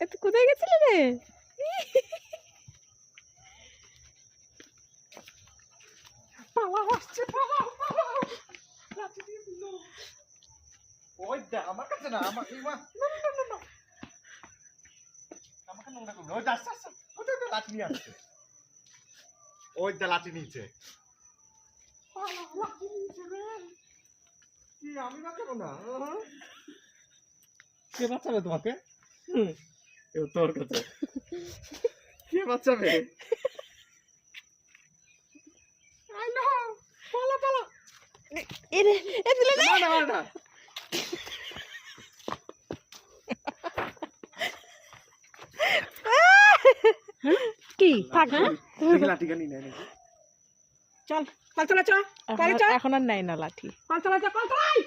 তুই কোথায় গেছিলি রে? ওই দেখ আমার কাছে না আমার আমাকে নোংরা করবে ওই আস্তে আস্তে ওই লাঠি নিয়ে আসছে ওই দা লাঠি নিচে আমি বাঁচাবো না কে বাঁচাবে তোমাকে তোর কাছে কে বাঁচাবে কি থাক লাঠি গানি নেই নাকি চল কল চলা চল এখন আর নাই না লাঠি কল চলা চল কল চলাই